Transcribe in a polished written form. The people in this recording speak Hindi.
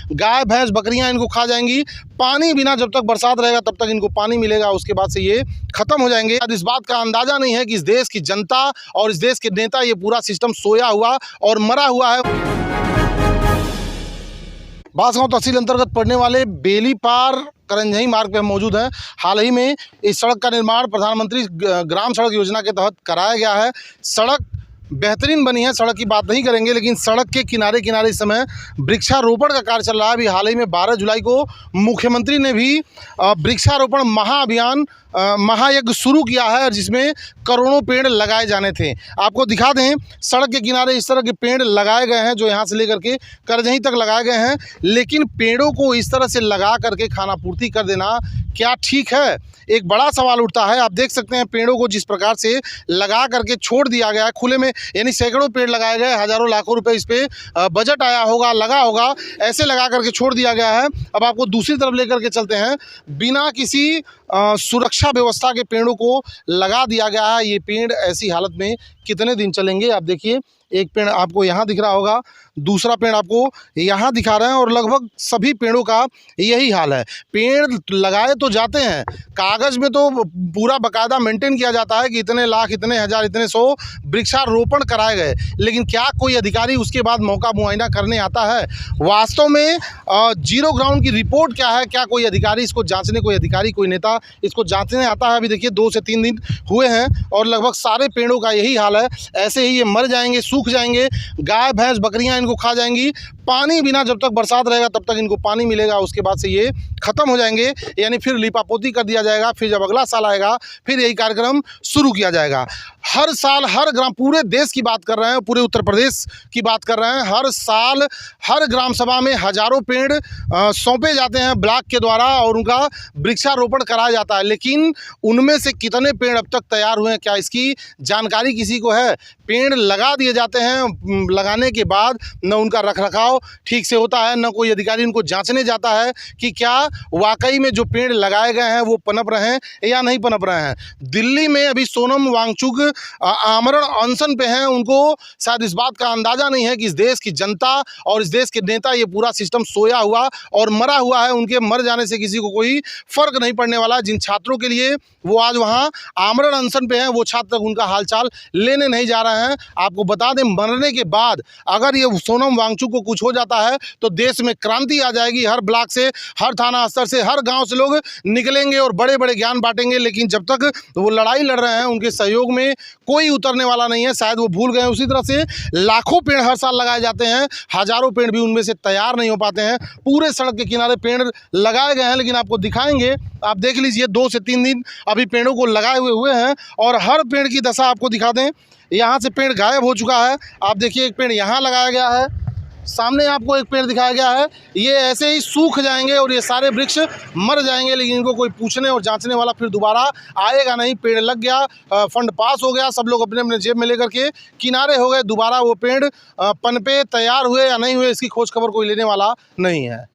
गाय भैंस बकरियां इनको खा जाएंगी। पानी बिना, जब तक बरसात रहेगा तब तक इनको पानी मिलेगा, उसके बाद से ये खत्म हो जाएंगे। इस बात का अंदाजा नहीं है कि इस देश की जनता और इस देश के नेता, ये पूरा सिस्टम सोया हुआ और मरा हुआ है। बांसगांव तहसील अंतर्गत पड़ने वाले बेलीपार करंजई मार्ग पर हम मौजूद हैं। हाल ही में इस सड़क का निर्माण प्रधानमंत्री ग्राम सड़क योजना के तहत कराया गया है। सड़क बेहतरीन बनी है, सड़क की बात नहीं करेंगे, लेकिन सड़क के किनारे किनारे इस समय वृक्षारोपण का कार्य चल रहा है। अभी हाल ही में 12 जुलाई को मुख्यमंत्री ने भी वृक्षारोपण महाअभियान महायज्ञ शुरू किया है, जिसमें करोड़ों पेड़ लगाए जाने थे। आपको दिखा दें, सड़क के किनारे इस तरह के पेड़ लगाए गए हैं, जो यहाँ से लेकर के करजई तक लगाए गए हैं। लेकिन पेड़ों को इस तरह से लगा करके खानापूर्ति कर देना क्या ठीक है? एक बड़ा सवाल उठता है। आप देख सकते हैं पेड़ों को जिस प्रकार से लगा करके छोड़ दिया गया है खुले में, यानी सैकड़ों पेड़ लगाए गए, हज़ारों लाखों रुपए इस पर बजट आया होगा, लगा होगा, ऐसे लगा करके छोड़ दिया गया है। अब आपको दूसरी तरफ लेकर के चलते हैं। बिना किसी सुरक्षा व्यवस्था के पेड़ों को लगा दिया गया है। ये पेड़ ऐसी हालत में कितने दिन चलेंगे? आप देखिए, एक पेड़ आपको यहाँ दिख रहा होगा, दूसरा पेड़ आपको यहाँ दिखा रहे हैं, और लगभग सभी पेड़ों का यही हाल है। पेड़ लगाए तो जाते हैं, कागज़ में तो पूरा बाकायदा मेंटेन किया जाता है कि इतने लाख, इतने हज़ार, इतने 100 वृक्षारोपण कराए गए, लेकिन क्या कोई अधिकारी उसके बाद मौका मुआयना करने आता है? वास्तव में जीरो ग्राउंड की रिपोर्ट क्या है? क्या कोई अधिकारी इसको जाँचने, कोई अधिकारी, कोई नेता इसको जाँचने आता है? अभी देखिए 2 से 3 दिन हुए हैं और लगभग सारे पेड़ों का यही हाल है। ऐसे ही ये मर जाएंगे, सूख जाएंगे, गाय भैंस बकरियां इनको खा जाएंगी। पानी बिना, जब तक बरसात रहेगा तब तक इनको पानी मिलेगा, उसके बाद से ये खत्म हो जाएंगे। यानी फिर लिपापोती कर दिया जाएगा, फिर जब अगला साल आएगा फिर यही कार्यक्रम शुरू किया जाएगा। हर साल हर ग्राम, पूरे देश की बात कर रहे हैं, पूरे उत्तर प्रदेश की बात कर रहे हैं, हर साल हर ग्राम सभा में हज़ारों पेड़ सौंपे जाते हैं ब्लॉक के द्वारा और उनका वृक्षारोपण कराया जाता है। लेकिन उनमें से कितने पेड़ अब तक तैयार हुए हैं, क्या इसकी जानकारी किसी को है? पेड़ लगा दिए जाते हैं, लगाने के बाद न उनका रखरखाव ठीक से होता है, न कोई अधिकारी उनको जांचने जाता है कि क्या वाकई में जो पेड़ लगाए गए हैं वो पनप रहे हैं या नहीं पनप रहे हैं। दिल्ली में अभी सोनम वांगचुक आमरण अनशन पे हैं। उनको शायद इस बात का अंदाज़ा नहीं है कि इस देश की जनता और इस देश के नेता, ये पूरा सिस्टम सोया हुआ और मरा हुआ है। उनके मर जाने से किसी को कोई फ़र्क नहीं पड़ने वाला। जिन छात्रों के लिए वो आज वहाँ आमरण अनशन पे हैं, वो छात्र उनका हालचाल लेने नहीं जा रहे हैं। आपको बता दें, मरने के बाद अगर ये सोनम वांगचुक को कुछ हो जाता है तो देश में क्रांति आ जाएगी। हर ब्लॉक से, हर थाना स्तर से, हर गांव से लोग निकलेंगे और बड़े बड़े ज्ञान बांटेंगे। लेकिन जब तक वो लड़ाई लड़ रहे हैं, उनके सहयोग में कोई उतरने वाला नहीं है। शायद वो भूल गए। उसी तरह से लाखों पेड़ हर साल लगाए जाते हैं, हज़ारों पेड़ भी उनमें से तैयार नहीं हो पाते हैं। पूरे सड़क के किनारे पेड़ लगाए गए हैं, लेकिन आपको दिखाएंगे, आप देख लीजिए, 2 से 3 दिन अभी पेड़ों को लगाए हुए हैं और हर पेड़ की दशा आपको दिखा दें। यहाँ से पेड़ गायब हो चुका है। आप देखिए, एक पेड़ यहाँ लगाया गया है, सामने आपको एक पेड़ दिखाया गया है। ये ऐसे ही सूख जाएंगे और ये सारे वृक्ष मर जाएंगे, लेकिन इनको कोई पूछने और जांचने वाला फिर दोबारा आएगा नहीं। पेड़ लग गया, फंड पास हो गया, सब लोग अपने अपने जेब में लेकर के किनारे हो गए। दोबारा वो पेड़ पनपे, तैयार हुए या नहीं हुए, इसकी खोज खबर कोई लेने वाला नहीं है।